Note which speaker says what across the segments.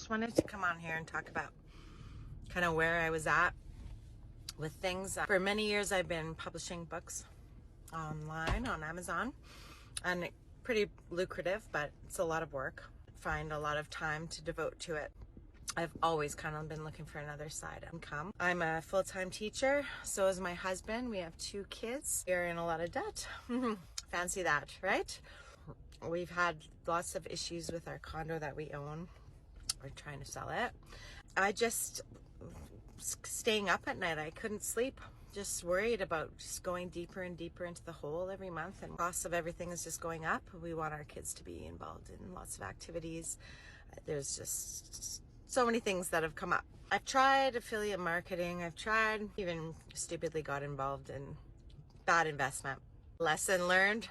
Speaker 1: just wanted to come on here and talk about kind of where I was at with things. For many years, I've been publishing books online on Amazon, and pretty lucrative, but it's a lot of work. Find a lot of time to devote to it. I've always kind of been looking for another side income. I'm a full-time teacher, so is my husband. We have 2 kids. We're in a lot of debt. Fancy that, right? We've had lots of issues with our condo that we own. We're trying to sell it. I just staying up at night. I couldn't sleep. Just worried about just going deeper and deeper into the hole every month, and cost of everything is just going up. We want our kids to be involved in lots of activities. There's just so many things that have come up. I've tried affiliate marketing. I've tried, even stupidly got involved in bad investment. Lesson learned.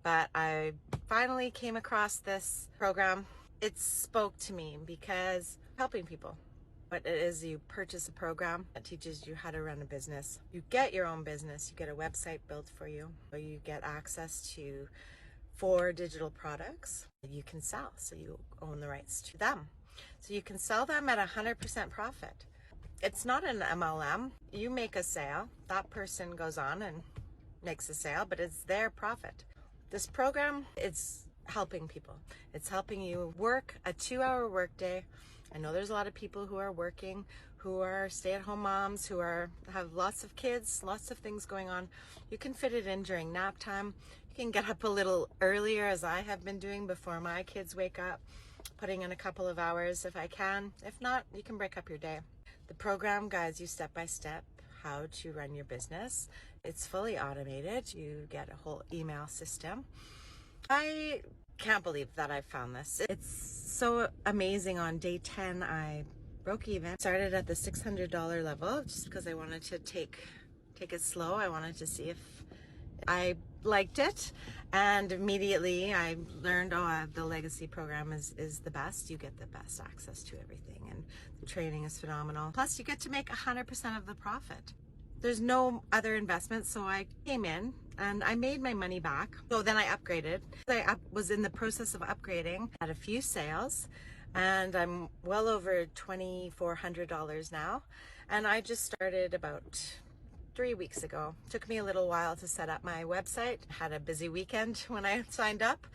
Speaker 1: But I finally came across this program. It spoke to me because helping people. What it is, you purchase a program that teaches you how to run a business. You get your own business. You get a website built for you. You get access to 4 digital products that you can sell. So you own the rights to them. So you can sell them at 100% profit. It's not an MLM. You make a sale. That person goes on and makes a sale, but it's their profit. This program, it's helping people. It's helping you work a 2-hour workday. I know there's a lot of people who are working, who are stay-at-home moms, who have lots of kids, lots of things going on. You can fit it in during nap time. You can get up a little earlier, as I have been doing before my kids wake up, putting in a couple of hours if I can. If not, you can break up your day. The program guides you step by step how to run your business. It's fully automated. You get a whole email system. I can't believe that I found this. It's so amazing. On day 10, I broke even. Started at the $600 level just because I wanted to take it slow. I wanted to see if I liked it, and immediately I learned, the legacy program is the best. You get the best access to everything, and the training is phenomenal. Plus you get to make 100% of the profit. There's no other investment, so I came in and I made my money back. So then I upgraded. I was in the process of upgrading, had a few sales, and I'm well over $2,400 now. And I just started about 3 weeks ago. Took me a little while to set up my website. Had a busy weekend when I signed up,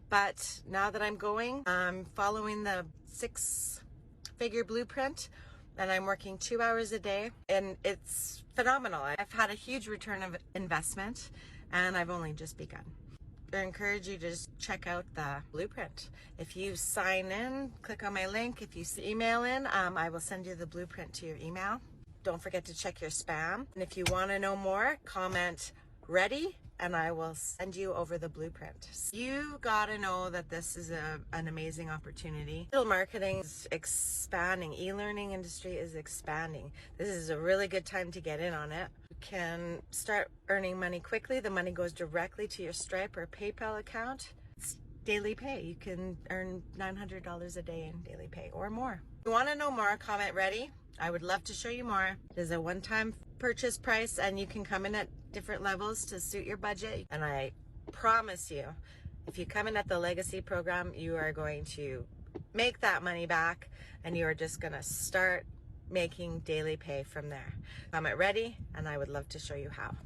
Speaker 1: but now that I'm going, I'm following the 6-figure blueprint, and I'm working 2 hours a day, and it's phenomenal. I've had a huge return of investment, and I've only just begun. I encourage you to just check out the blueprint. If you sign in, click on my link. If you email in, I will send you the blueprint to your email. Don't forget to check your spam. And if you want to know more, comment ready, and I will send you over the blueprint. You gotta know that this is an amazing opportunity. Digital marketing is expanding. E-learning industry is expanding. This is a really good time to get in on it. You can start earning money quickly. The money goes directly to your Stripe or PayPal account. It's daily pay. You can earn $900 a day in daily pay or more. If you want to know more, comment ready. I would love to show you more. There's a one-time purchase price, and you can come in at different levels to suit your budget. And I promise you, if you come in at the legacy program, you are going to make that money back, and you are just going to start making daily pay from there. Comment ready, and I would love to show you how.